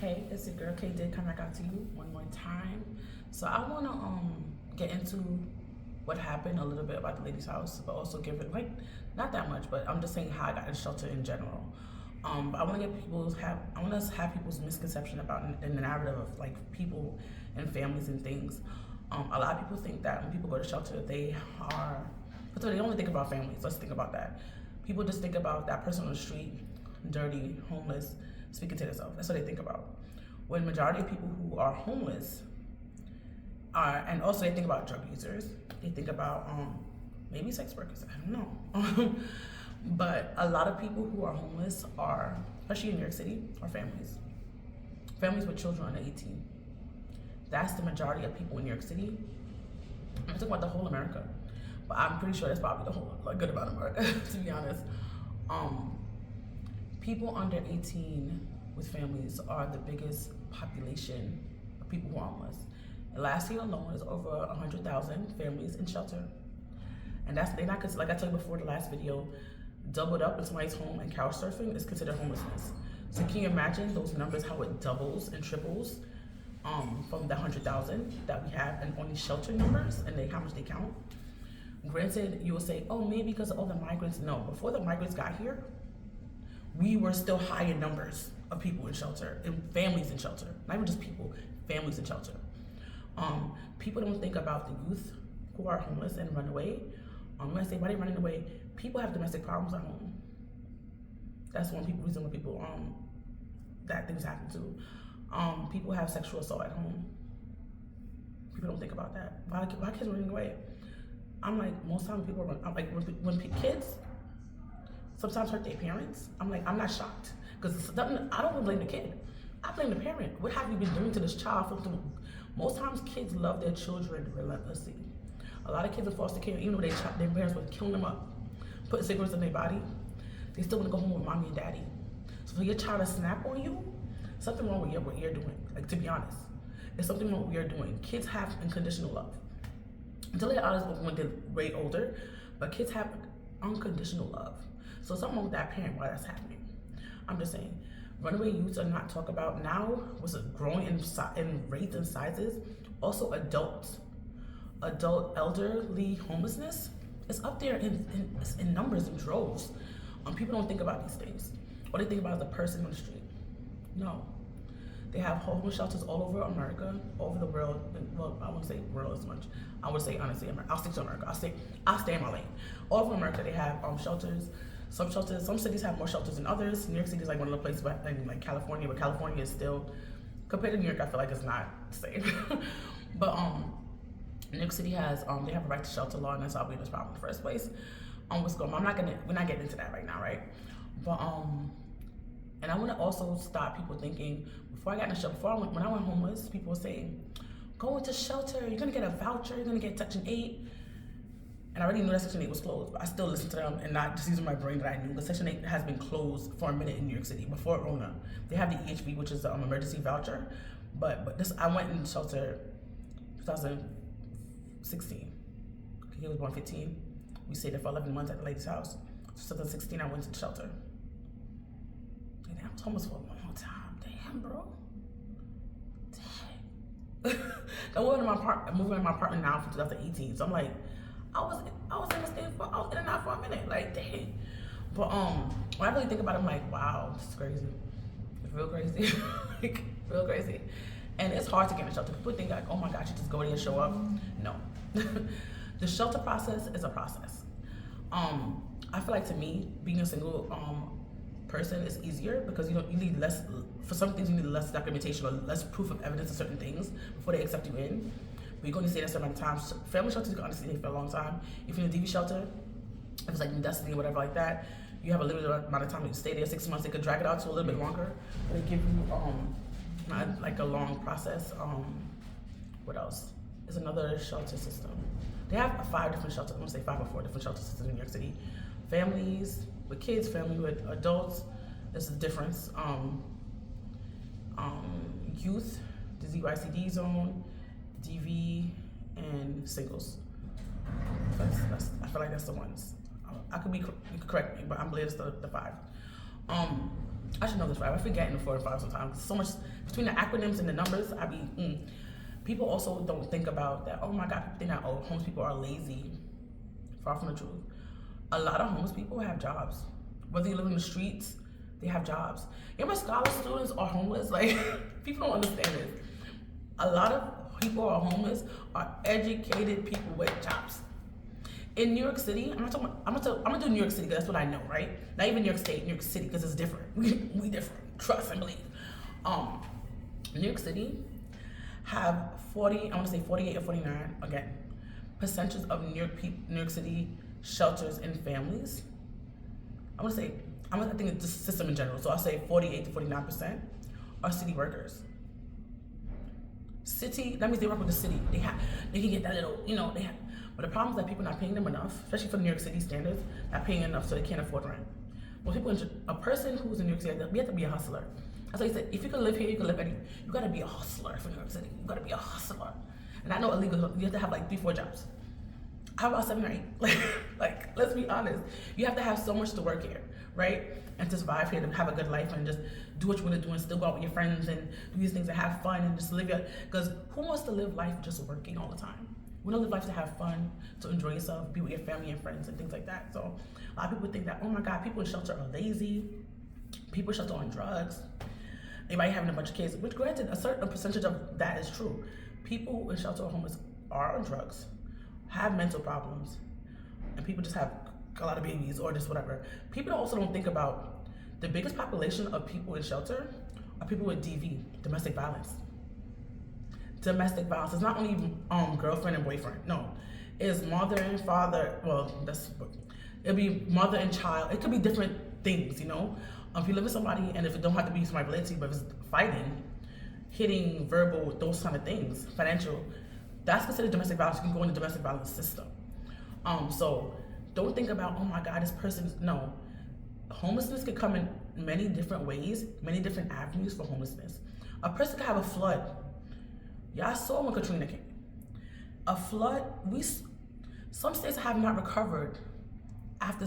Hey, it's your girl Kdid coming back out to you one more time. So I want to get into what happened a little bit about the lady's house, but also give it not that much, but I'm just saying how I got in shelter in general. But I want to have people's misconception about the narrative of people and families and things. A lot of people think that when people go to shelter, they only think about families. Let's think about that. People just think about that person on the street, dirty, homeless, speaking to themselves. That's what they think about. When majority of people who are homeless and also they think about drug users, they think about maybe sex workers, I don't know. But a lot of people who are homeless are, especially in New York City, are families. Families with children under 18. That's the majority of people in New York City. I'm talking about the whole America, but I'm pretty sure that's probably the whole good about America, to be honest. People under 18 with families are the biggest population of people who are homeless. And last year alone, there's over 100,000 families in shelter. And they're not considered, like I told you before the last video, doubled up in somebody's home and couch surfing is considered homelessness. So can you imagine those numbers, how it doubles and triples from the 100,000 that we have and only shelter numbers and how much they count? Granted, you will say, oh, maybe because of all the migrants. No, before the migrants got here, we were still high in numbers of people in shelter and families in shelter. Not even just people, families in shelter. People don't think about the youth who are homeless and run away. When I say why they running away, people have domestic problems at home. That's one reason why people that things happen to. People have sexual assault at home. People don't think about that. Why kids running away? I'm like, most times people run. I'm like, when kids sometimes hurt their parents, I'm like, I'm not shocked. Because I don't blame the kid. I blame the parent. What have you been doing to this child? Most times kids love their children relentlessly. A lot of kids in foster care, even though their parents were killing them up, putting cigarettes in their body, they still want to go home with mommy and daddy. So for your child to snap on you, something wrong with what you're doing. Like, to be honest, there's something wrong with what you're doing. Kids have unconditional love. Until they're honest when they're way older, but kids have unconditional love. So something wrong with that parent while that's happening. I'm just saying, runaway youths are not talked about now. Was growing in rates and sizes. Also, adult elderly homelessness is up there in numbers and droves. People don't think about these things. All they think about is the person on the street. No, they have homeless shelters all over America, all over the world. Well, I won't say world as much. I would say honestly, I'll stick to America. I'll stay in my lane. All over America, they have shelters. Some cities have more shelters than others. New York City is like one of the places, like California, but California is still, compared to New York, I feel like it's not the same. But New York City has they have a right to shelter law, and that's how we had this problem in the first place. What's going on? We're not getting into that right now, right? But and I want to also stop people thinking, before I got in the shelter, when I went homeless, people were saying, go into shelter, you're gonna get a voucher, you're gonna get Section 8. And I already knew that Section 8 was closed, but I still listened to them and not just using my brain that I knew. Because Section 8 has been closed for a minute in New York City before Rona. They have the EHV, which is the emergency voucher, but I went in shelter 2016. He was born 15. We stayed there for 11 months at the lady's house. So 2016, I went to the shelter. And I was homeless for a long time. Damn, bro. Dang. I'm moving in my apartment now from 2018. So I'm like, I was in and out for a minute. Like, dang. But when I really think about it, I'm like, wow, this is crazy. It's real crazy. Like, real crazy. And it's hard to get in a shelter. People think like, oh my gosh, you just go there and show up. No. The shelter process is a process. I feel like, to me, being a single person is easier because you need less, for some things you need less documentation or less proof of evidence of certain things before they accept you in. But you're going to stay there a certain amount of times. Family shelters, you can honestly stay for a long time. If you're in a DV shelter, if it's like in Destiny or whatever like that, you have a limited amount of time to stay there, 6 months. They could drag it out to a little bit longer. They give you not like a long process. What else? There's another shelter system. They have 5 different shelters. I'm gonna say 5 or 4 different shelter systems in New York City. Families with kids, family with adults. There's a difference. Youth, the ZYCD zone, DV, and singles. I feel like that's the ones. You could correct me, but I believe it's the 5. I should know this right. I forget in the 4 and 5 sometimes. So much between the acronyms and the numbers. I be People also don't think about that. Oh my God, people think that homeless people are lazy. Far from the truth. A lot of homeless people have jobs. Whether you live in the streets, they have jobs. You know, scholar students are homeless. Like, people don't understand this. A lot of people who are homeless are educated people with jobs. In New York City, I'm gonna do New York City because that's what I know, right? Not even New York State, New York City, because it's different. We different. Trust and believe. New York City have 48 or 49 again percentages of New York City shelters and families. I think it's the system in general. So I'll say 48 to 49% are city workers. City, that means they work with the city. They can get that little, but the problem is that people are not paying them enough, especially for New York City standards, not paying enough so they can't afford rent. A person who's in New York City, we have to be a hustler. That's why he said, if you can live here, you can live anywhere. You gotta be a hustler for New York City. You gotta be a hustler. And I know illegal, you have to have like 3-4 jobs. How about 7 or 8? Like, let's be honest. You have to have so much to work here, right? And to survive here, to have a good life and just do what you want to do and still go out with your friends and do these things and have fun and just live because who wants to live life just working all the time? We don't live life to have fun, to enjoy yourself, be with your family and friends and things like that. So a lot of people think that, oh my God, people in shelter are lazy. People in shelter are on drugs. Anybody having a bunch of kids, which granted, a certain percentage of that is true. People in shelter or homeless are on drugs, have mental problems, and people just have a lot of babies or just whatever. People also don't think about the biggest population of people in shelter are people with DV, domestic violence. Domestic violence is not only girlfriend and boyfriend. No, it's mother and father. Well, it'll be mother and child. It could be different things, If you live with somebody, and if it don't have to be somebody related to you, but if it's fighting, hitting, verbal, those kind of things, financial, that's considered domestic violence. You can go in the domestic violence system. So don't think about, oh my God, this person. No, homelessness could come in many different ways, many different avenues for homelessness. A person could have a flood. Y'all saw when Katrina came. A flood. Some states have not recovered after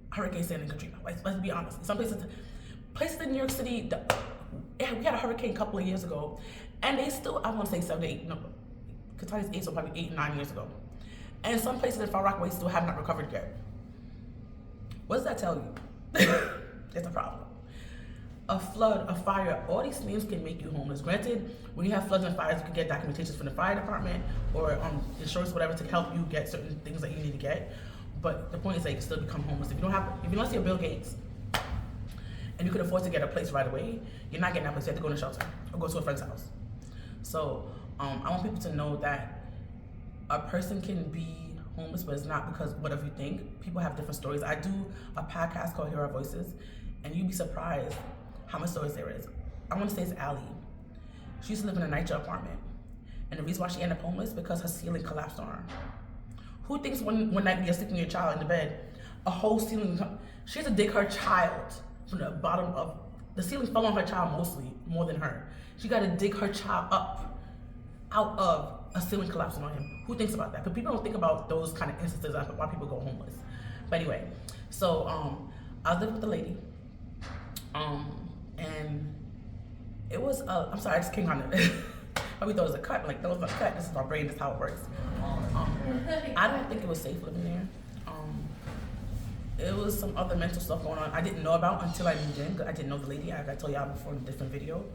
Hurricane Sandy and Katrina. Let's be honest. Some places in New York City, we had a hurricane a couple of years ago, and they still, I want to say 7 to 8, no, Kentucky's 8, so probably 8, 9 years ago. And some places in Far Rockaway still have not recovered yet. What does that tell you? It's a problem. A flood, a fire, all these things can make you homeless. Granted, when you have floods and fires, you can get documentations from the fire department or insurance, whatever, to help you get certain things that you need to get. But the point is that you can still become homeless. If you don't see a Bill Gates and you can afford to get a place right away, you're not getting that place. You have to go to a shelter or go to a friend's house. So I want people to know that a person can be homeless, but it's not because whatever you think. People have different stories. I do a podcast called Hear Our Voices, and you'd be surprised how much stories there is. I want to say it's Allie. She used to live in a NYCHA apartment, and the reason why she ended up homeless because her ceiling collapsed on her. Who thinks one night when you're sticking your child in the bed, a whole ceiling, she had to dig her child from the bottom of, the ceiling fell on her child mostly, more than her. She got to dig her child up, out of a ceiling collapsing on him. Who thinks about that? Because people don't think about those kind of instances of why people go homeless. But anyway, so I was living with the lady, and it was, I'm sorry, I just came on it. Probably thought it was a cut, like that was a cut, this is my brain, this is how it works. I don't think it was safe living there. It was some other mental stuff going on I didn't know about until I moved in. I didn't know the lady, I told y'all before in a different video.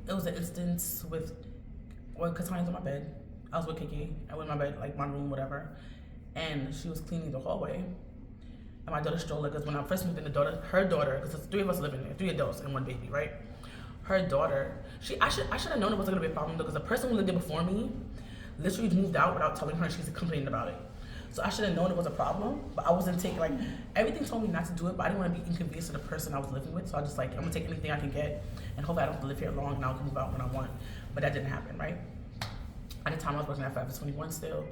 It was an instance with, Katania's on my bed. I was with Kiki, I was in my bed, like my room, whatever. And she was cleaning the hallway. And my daughter stroller, because when I first moved in, her daughter, because there's 3 of us living there, 3 adults and 1 baby, right? Her daughter, I should have known it wasn't gonna be a problem though, because the person who lived there before me literally moved out without telling her, and she's complaining about it. So I should have known it was a problem, but I wasn't taking, like, everything told me not to do it, but I didn't want to be inconvenienced to the person I was living with. So I just like, I'm gonna take anything I can get, and hopefully I don't have to live here long, and I can move out when I want. But that didn't happen, right? At the time I was working at Forever 21 still,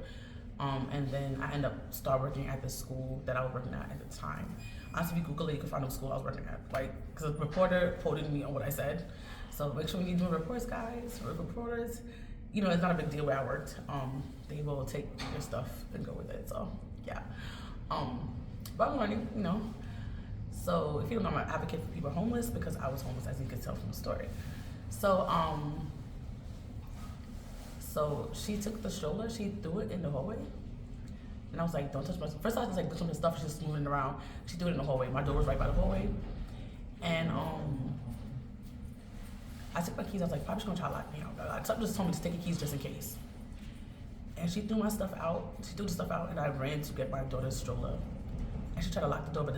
and then I ended up start working at the school that I was working at the time. Honestly, if you Google it, you can find the school I was working at, like, because a reporter quoted me on what I said. So make sure when you're doing reports, guys, reporters, it's not a big deal where I worked. They will take your stuff and go with it. So yeah. But I'm learning, So So if you don't know, I'm an advocate for people homeless because I was homeless, as you can tell from the story. So she took the stroller, she threw it in the hallway. And I was like, don't touch my stuff. First I was like, don't touch my stuff, she's just moving it around. She threw it in the hallway. My door was right by the hallway. And I took my keys, I was like, probably she's gonna try to lock me out. Something just told me to take your keys just in case. And she threw my stuff out. She threw the stuff out, and I ran to get my daughter's stroller. And she tried to lock the door, but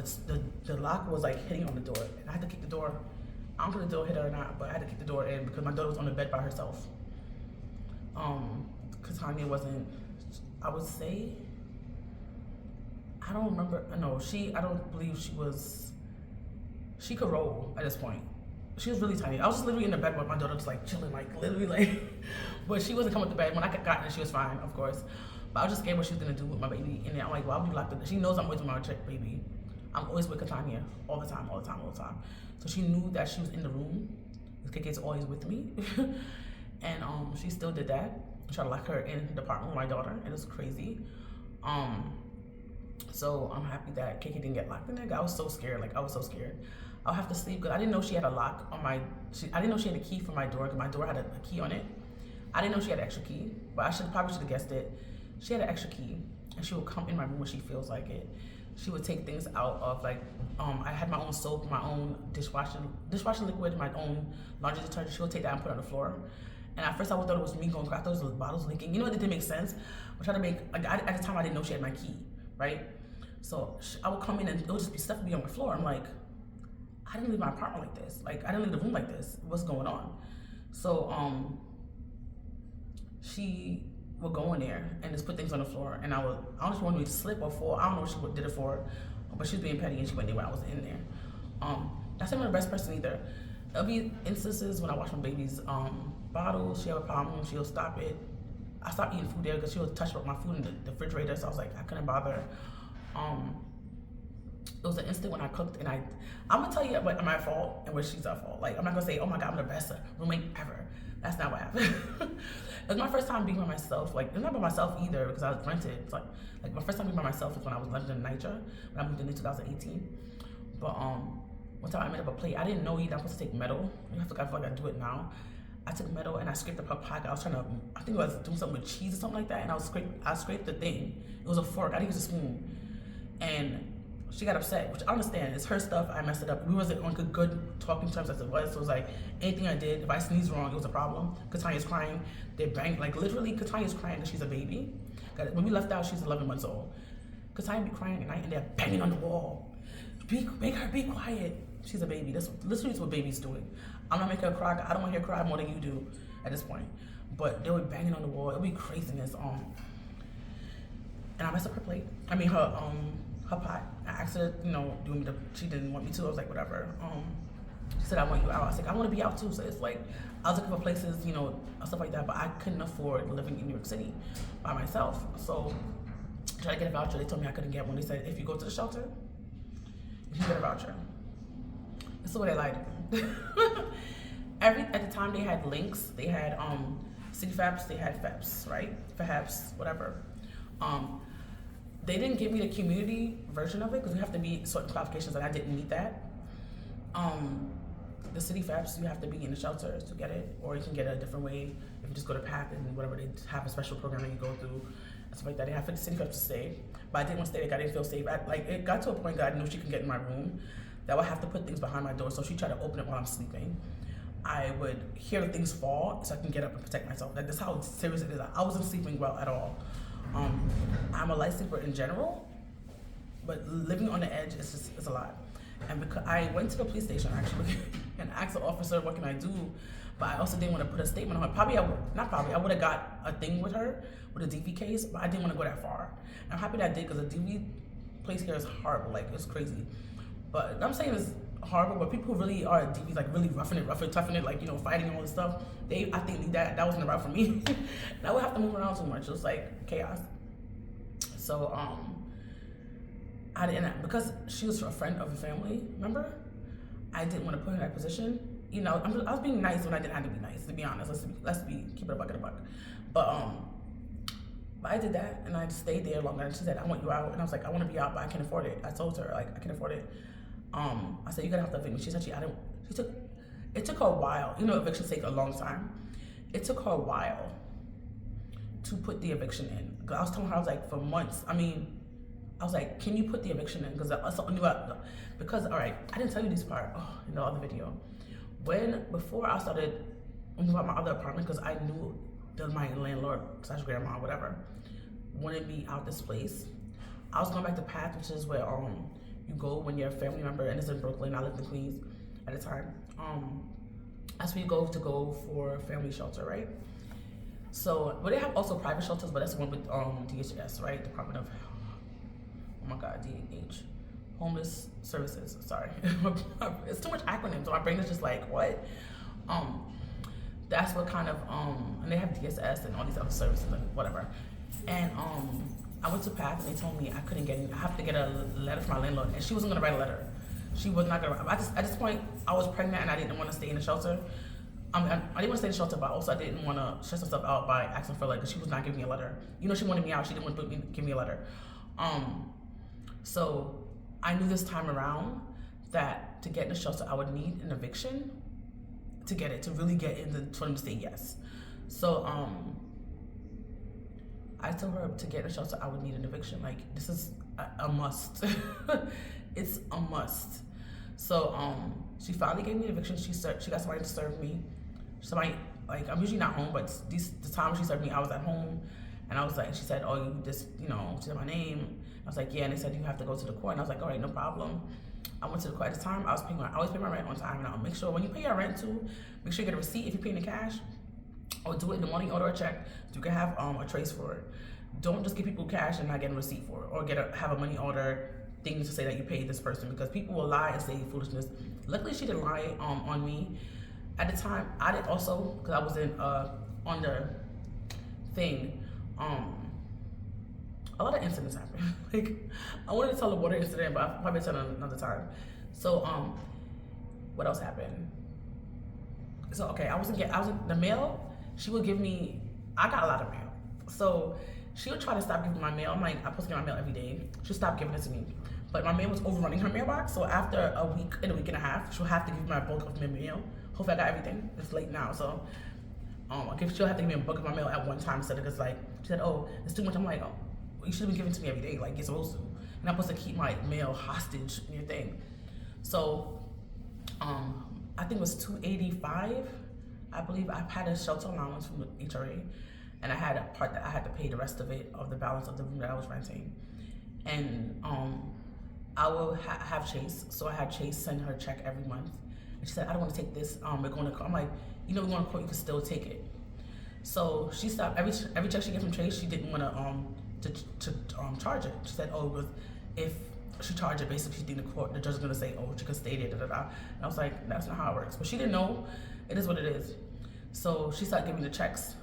the lock was like hitting on the door. And I had to kick the door. I don't know if the door hit her or not, but I had to kick the door in because my daughter was on the bed by herself. Because Tanya wasn't, I would say, I don't remember, no, I don't believe she could roll at this point. She was really tiny. I was just literally in the bed with my daughter, just like chilling, like literally like, but she wasn't coming to bed. When I got in, she was fine, of course. But I was just scared what she was gonna do with my baby. And then I'm like, why would you lock the door? She knows I'm always with my chick baby. I'm always with Katanya all the time. So she knew that she was in the room. KK's always with me. And she still did that. Tried to lock her in the apartment with my daughter. It was crazy. So I'm happy that KK didn't get locked in there. I was so scared. Like I was so scared. I'll have to sleep because I didn't know she had a lock on my. I didn't know she had a key for my door because my door had a key on it. I didn't know she had an extra key, but I probably should have guessed it. She had an extra key, and she would come in my room when she feels like it. She would take things out of like. I had my own soap, my own dishwashing liquid, my own laundry detergent. She would take that and put it on the floor. And at first I thought it was me going crack. I thought it was bottles leaking. You know, it didn't make sense. I tried to make, like, at the time I didn't know she had my key, right? So I would come in and it would just be stuff be on the floor. I'm like, I didn't leave my apartment like this. Like, I didn't leave the room like this. What's going on? So she would go in there and just put things on the floor. And I don't know if she wanted me to slip or fall. I don't know what she did it for, but she was being petty and she went there when I was in there. That's not the best person either. There'll be instances when I wash my baby's bottles, she have a problem, she'll stop it. I stopped eating food there because she would touch my food in the refrigerator, so I was like, I couldn't bother. It was an instant when I cooked and I'm gonna tell you what my fault and where she's at fault. Like, I'm not gonna say, oh my God, I'm the best roommate ever. That's not what happened. It was my first time being by myself. Like, it's not by myself either because I was rented. It's like my first time being by myself is when I was living in Niger, when I moved in 2018. But one time I made up a plate. I didn't know you're not supposed to take metal. I feel like I do it now. I took metal and I scraped up her pocket. I was trying to, I think I was doing something with cheese or something like that, and I scraped the thing. It was a fork. I didn't use a spoon. And she got upset, which I understand. It's her stuff. I messed it up. We wasn't on good talking terms as it was. So it was like anything I did, if I sneezed wrong, it was a problem. Katanya's crying. They banged, like literally, Katanya's crying because she's a baby. When we left out, she's 11 months old. Katanya be crying at night and they're banging on the wall. Make her be quiet. She's a baby. That's literally what babies doing. I'm not making her cry. I don't want to hear her cry more than you do at this point. But they were banging on the wall. It would be craziness. And I messed up her plate. I mean her pot. I asked her, she didn't want me to. I was like, whatever. She said, I want you out. I was like, I want to be out too. So it's like, I was looking for places, stuff like that. But I couldn't afford living in New York City by myself. So I tried to get a voucher. They told me I couldn't get one. They said, if you go to the shelter, you can get a voucher. That's the way they lied. At the time they had links. They had city FAPs, they had FAPs, right? FAPs, whatever. They didn't give me the community version of it because you have to meet certain qualifications, and I didn't meet that. The city FAPs, you have to be in the shelter to get it, or you can get it a different way if you just go to PAP and whatever, they have a special program that you go through and stuff like that. They have for the city FAPs to stay, but I didn't want to stay. Like, I didn't feel safe. It got to a point that I knew she could get in my room, that I would have to put things behind my door, so she tried to open it while I'm sleeping. I would hear the things fall so I can get up and protect myself. Like, that's how serious it is. I wasn't sleeping well at all. I'm a light sleeper in general, but living on the edge is a lot. And because I went to the police station actually and asked the officer, what can I do? But I also didn't want to put a statement on her. I would have got a thing with her with a DV case, but I didn't want to go that far. And I'm happy that I did, because the DV place here is horrible. Like, it's crazy. But I'm saying it's horrible, but people who really are DVs, like really roughing it, toughing it, like, fighting and all this stuff, I think that wasn't the route for me. And I would have to move around too much. It was like chaos. So I didn't, because she was a friend of a family member, I didn't want to put her in that position. I was being nice when I didn't have to be nice, to be honest. Let's keep it a buck and a buck. But I did that, and I stayed there longer. And she said, I want you out. And I was like, I want to be out, but I can't afford it. I told her, like, I can't afford it. I said, you gotta have to evict me. She said it took her a while. You know, evictions take a long time. It took her a while to put the eviction in. Cause I was telling her, I was like, for months. I was like, can you put the eviction in? Because all right, I didn't tell you this part in the other video. Before I started moving out my other apartment, because I knew that my landlord / grandma, whatever, wanted me out this place. I was going back to Path, which is where you go when you're a family member, and it's in Brooklyn. I lived in Queens at the time. That's where you go for family shelter, right? So, but they have also private shelters, but that's the one with DHS, right? Department of, oh my God, DH, Homeless Services. Sorry, it's too much acronyms, so my brain is just like, what? That's what kind of and they have DSS and all these other services and whatever. And I went to Path and they told me I couldn't get in. I have to get a letter from my landlord, and she wasn't gonna write a letter. She was not gonna. At this point, I was pregnant and I didn't want to stay in the shelter. I didn't want to stay in the shelter, but also I didn't want to stress myself out by asking for a letter because she was not giving me a letter. You know, she wanted me out. She didn't want to give me a letter. So I knew this time around that to get in the shelter, I would need an eviction to really get in for them to say yes. So I told her to get in the shelter, I would need an eviction. Like, this is a must. It's a must. So she finally gave me an eviction. She got somebody to serve me. Somebody, like, I'm usually not home, but the time she served me, I was at home. And I was like, she said, oh, you just, she said my name. I was like, yeah, and they said you have to go to the court. And I was like, all right, no problem. I went to the court. At the time, I always pay my rent on time. And I'll make sure when you pay your rent too, make sure you get a receipt if you're paying in cash, or do it in the morning, order a check. So you can have a trace for it. Don't just give people cash and not get a receipt for it, or have a money order thing to say that you paid this person, because people will lie and say foolishness. Luckily, she didn't lie on me. At the time, I did also, because I was on the thing. A lot of incidents happened. Like, I wanted to tell the water incident, but I'll probably tell it another time. So, what else happened? So, okay, I was in the mail. She would give me. I got a lot of mail, so she would try to stop giving my mail. I'm like, I'm supposed to get my mail every day. She'll stop giving it to me, but my mail was overrunning her mailbox. So after a week and a half, she'll have to give me a bulk of my mail. Hopefully, I got everything. It's late now, so she'll have to give me a bulk of my mail at one time instead of, because, like, she said, oh, it's too much. I'm like, oh, you should have been giving it to me every day, like you're supposed to. And I'm supposed to keep my mail hostage in your thing. So, I think it was $285. I believe I had a shelter allowance from the HRA, and I had a part that I had to pay the rest of it, of the balance of the room that I was renting. And I will have Chase, so I had Chase send her a check every month. And she said, I don't want to take this. We're going to court. I'm like, we're going to court. You can still take it. So she stopped every check she get from Chase. She didn't want to charge it. She said, oh, it was, if she charged it, basically she think the judge is gonna say, oh, she can stay there, And I was like, that's not how it works. But she didn't know. It is what it is. So she started giving the checks.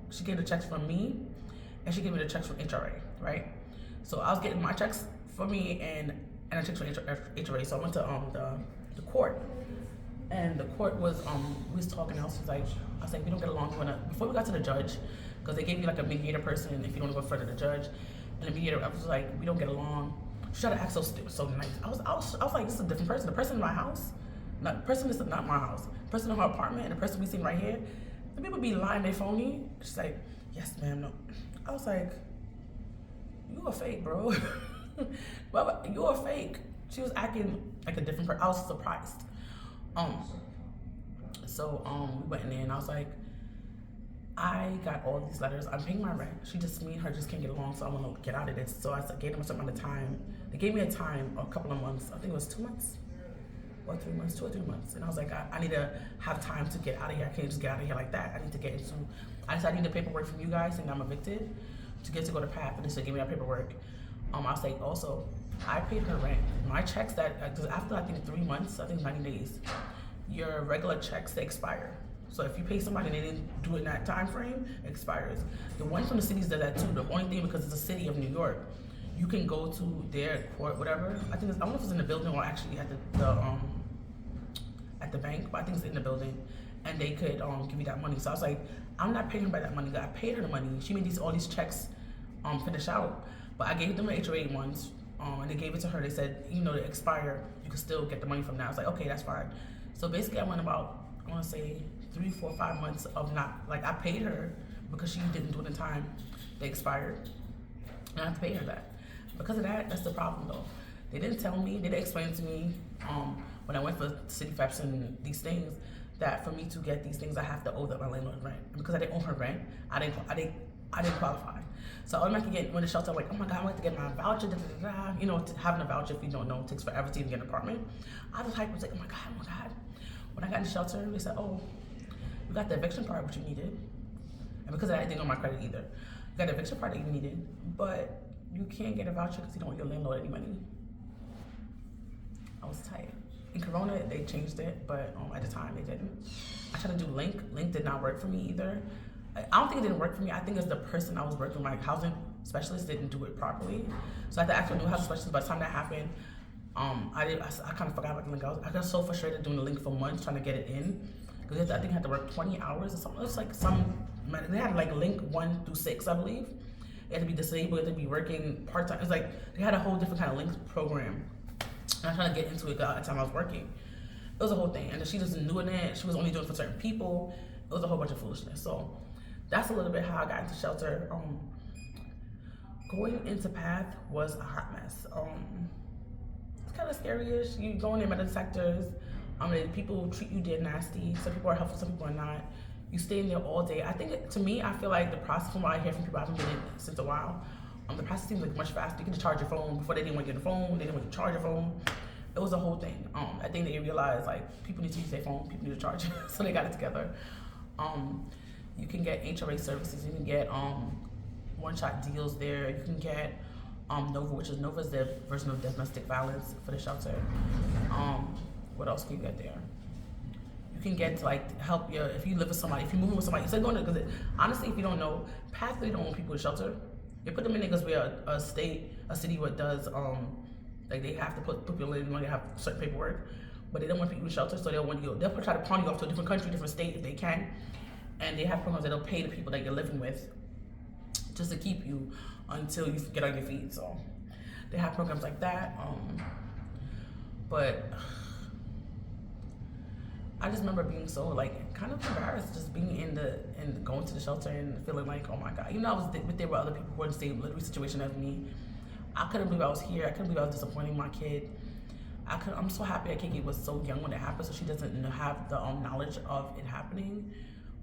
She gave the checks from me, and she gave me the checks from HRA, right? So I was getting my checks for me and the checks from HRA. So I went to the court, and the court was we was talking. I was like, we don't get along. Before we got to the judge, because they gave me like a mediator person if you don't go further to the judge, and the mediator, I was like, we don't get along. She tried to act so nice. I was like, this is a different person. The person in my house, the person is not my house. The person in her apartment and the person we seen right here, the people be lying, they phony. She's like, yes, ma'am, no. I was like, you a fake, bro. Well, you a fake. She was acting like a different person. I was surprised. So we went in there and I was like, I got all these letters. I'm paying my rent. Me and her just can't get along, so I want to get out of this. So I gave them a certain amount of time. They gave me a time, a couple of months. I think it was 2 months or 3 months, 2 or 3 months. And I was like, I need to have time to get out of here. I can't just get out of here like that. I need to get into. I decided I need the paperwork from you guys, saying I'm evicted, to get to go to PATH, and they said give me that paperwork. I was like, also, I paid her rent. My checks because after I think 3 months, I think 90 days, your regular checks, they expire. So if you pay somebody and they didn't do it in that time frame, it expires. The one from the cities does that too. The only thing, because it's a city of New York, you can go to their court, whatever. I don't know if it's in the building or actually at the bank, but I think it's in the building, and they could give you that money. So I was like, I'm not paying her by that money. I paid her the money. She made all these checks finish out, but I gave them the HOA ones and they gave it to her. They said, you know, to expire, you can still get the money from now. I was like, okay, that's fine. So basically, I went about, I want to say 3, 4, 5 months of not, like, I paid her because she didn't do it in time. They expired, and I have to pay her that. Because of that, that's the problem though. They didn't tell me, they didn't explain to me when I went for city feps and these things, that for me to get these things, I have to owe my landlord rent. And because I didn't owe her rent, I didn't qualify. So I automatically get, when the shelter, I'm like, oh my God, I want to get my voucher, da, da, da, da. You know, having a voucher, if you don't know, takes forever to even get an apartment. I was hyped, I was like, oh my God. When I got in the shelter, they said, oh, you got the eviction part, which you needed. And because of that, I didn't know my credit either. You got the eviction part that you needed, but you can't get a voucher because you don't owe your landlord any money. I was tight. In Corona, they changed it, but at the time, they didn't. I tried to do Link. Link did not work for me either. I don't think it didn't work for me. I think it's the person I was working with, my housing specialist, didn't do it properly. So I had to ask a new housing specialist. By the time that happened, I kind of forgot about the Link. I got so frustrated doing the Link for months, trying to get it in. Because I think I had to work 20 hours or something. It was like they had like Link 1 through 6, I believe. You had to be disabled, you had to be working part-time. It's like, they had a whole different kind of Link program. And I was trying to get into it at the time I was working. It was a whole thing. And she wasn't doing it. She was only doing it for certain people. It was a whole bunch of foolishness. So that's a little bit how I got into shelter. Going into PATH was a hot mess. It's kind of scary-ish. You go in there, metal detectors. People treat you dead nasty. Some people are helpful, some people are not. You stay in there all day. I think, to me, I feel like the process, from what I hear from people, I haven't been in since a while, the process seems like much faster. You can just charge your phone. Before, they didn't want to get a phone, they didn't want to charge your phone. It was a whole thing. I think they realized, like, people need to use their phone, people need to charge it, so they got it together. You can get HRA services, you can get one-shot deals there, you can get Nova, which is Nova's the version of domestic violence for the shelter. What else can you get there? You can get to, like, help you if you live with somebody, if you're moving with somebody. Instead of going to, because honestly, if you don't know, PATH really don't want people in shelter. They put them in there because we're a city what does, like, they have to put people in when they have certain paperwork, but they don't want people in shelter, so they'll try to pawn you off to a different country, different state if they can, and they have programs that they'll pay the people that you're living with just to keep you until you get on your feet. So they have programs like that, but I just remember being so, like, kind of embarrassed just being in going to the shelter and feeling like, oh my God. Even though I was there with other people who were in the same literary situation as me, I couldn't believe I was here. I couldn't believe I was disappointing my kid. I'm so happy that Kiki was so young when it happened, so she doesn't have the knowledge of it happening.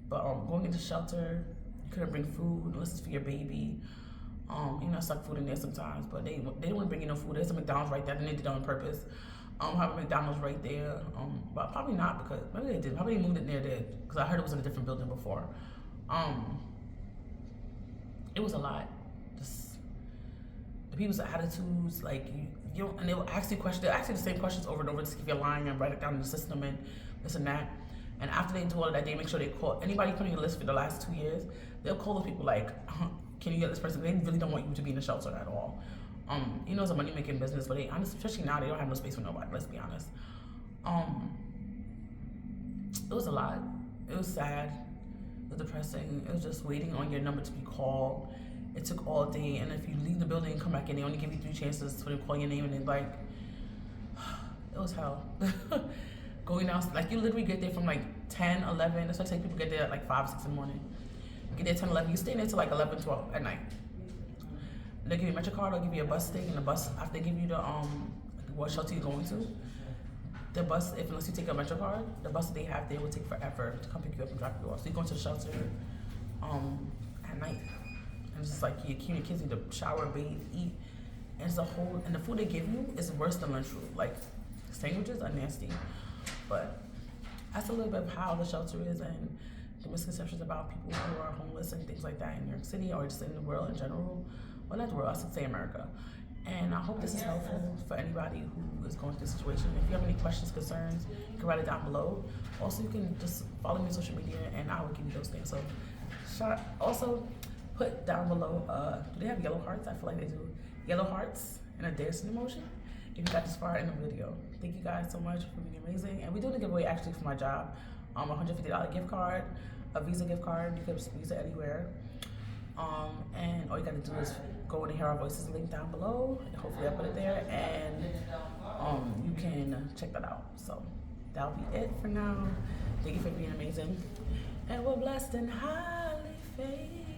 But going into shelter, you couldn't bring food unless it's for your baby. You know, suck food in there sometimes, but they didn't want to bring you no food. There's a McDonald's right there. They did it on purpose. Have a McDonald's right there, but probably not, because maybe they did. Probably they moved it near there, because I heard it was in a different building before. It was a lot. Just the people's attitudes, like, you don't, and they'll ask you questions. They'll ask you the same questions over and over to see if you're lying and write it down in the system and this and that. And after they do all of that, they make sure they call anybody put on your list for the last 2 years. They'll call those people like, can you get this person? They really don't want you to be in the shelter at all. You know, it's a money-making business, but they honestly, especially now, they don't have no space for nobody, let's be honest. It was a lot. It was sad. It was depressing. It was just waiting on your number to be called. It took all day, and if you leave the building and come back in, they only give you 3 chances for them to call your name, and then, like, it was hell. Going out, like, you literally get there from, like, 10, 11. That's why I say people get there at, like, 5, 6 in the morning. You get there at 10, 11. You stay there till, like, 11, 12 at night. They give you a Metro card, they'll give you a bus ticket, and the bus, after they give you the what shelter you're going to, the bus, unless you take a Metro card, the bus that they have there will take forever to come pick you up and drop you off. So you go into the shelter at night, and it's just like your kids need to shower, bathe, eat, and it's a whole, and the food they give you is worse than lunch food. Like, sandwiches are nasty, but that's a little bit of how the shelter is and the misconceptions about people who are homeless and things like that in New York City or just in the world in general. Well, not the world, I should say America. And I hope this is helpful for anybody who is going through this situation. If you have any questions, concerns, you can write it down below. Also, you can just follow me on social media and I will give you those things. So, also put down below, do they have yellow hearts? I feel like they do. Yellow hearts and a dancing emoji if you got this far in the video. Thank you guys so much for being amazing. And we're doing a giveaway actually for my job. $150 gift card, a Visa gift card. You can use it anywhere. And all you gotta do is go in the Hear Our Voices link down below. Hopefully I put it there, and you can check that out. So that'll be it for now. Thank you for being amazing, and we're blessed and highly favored.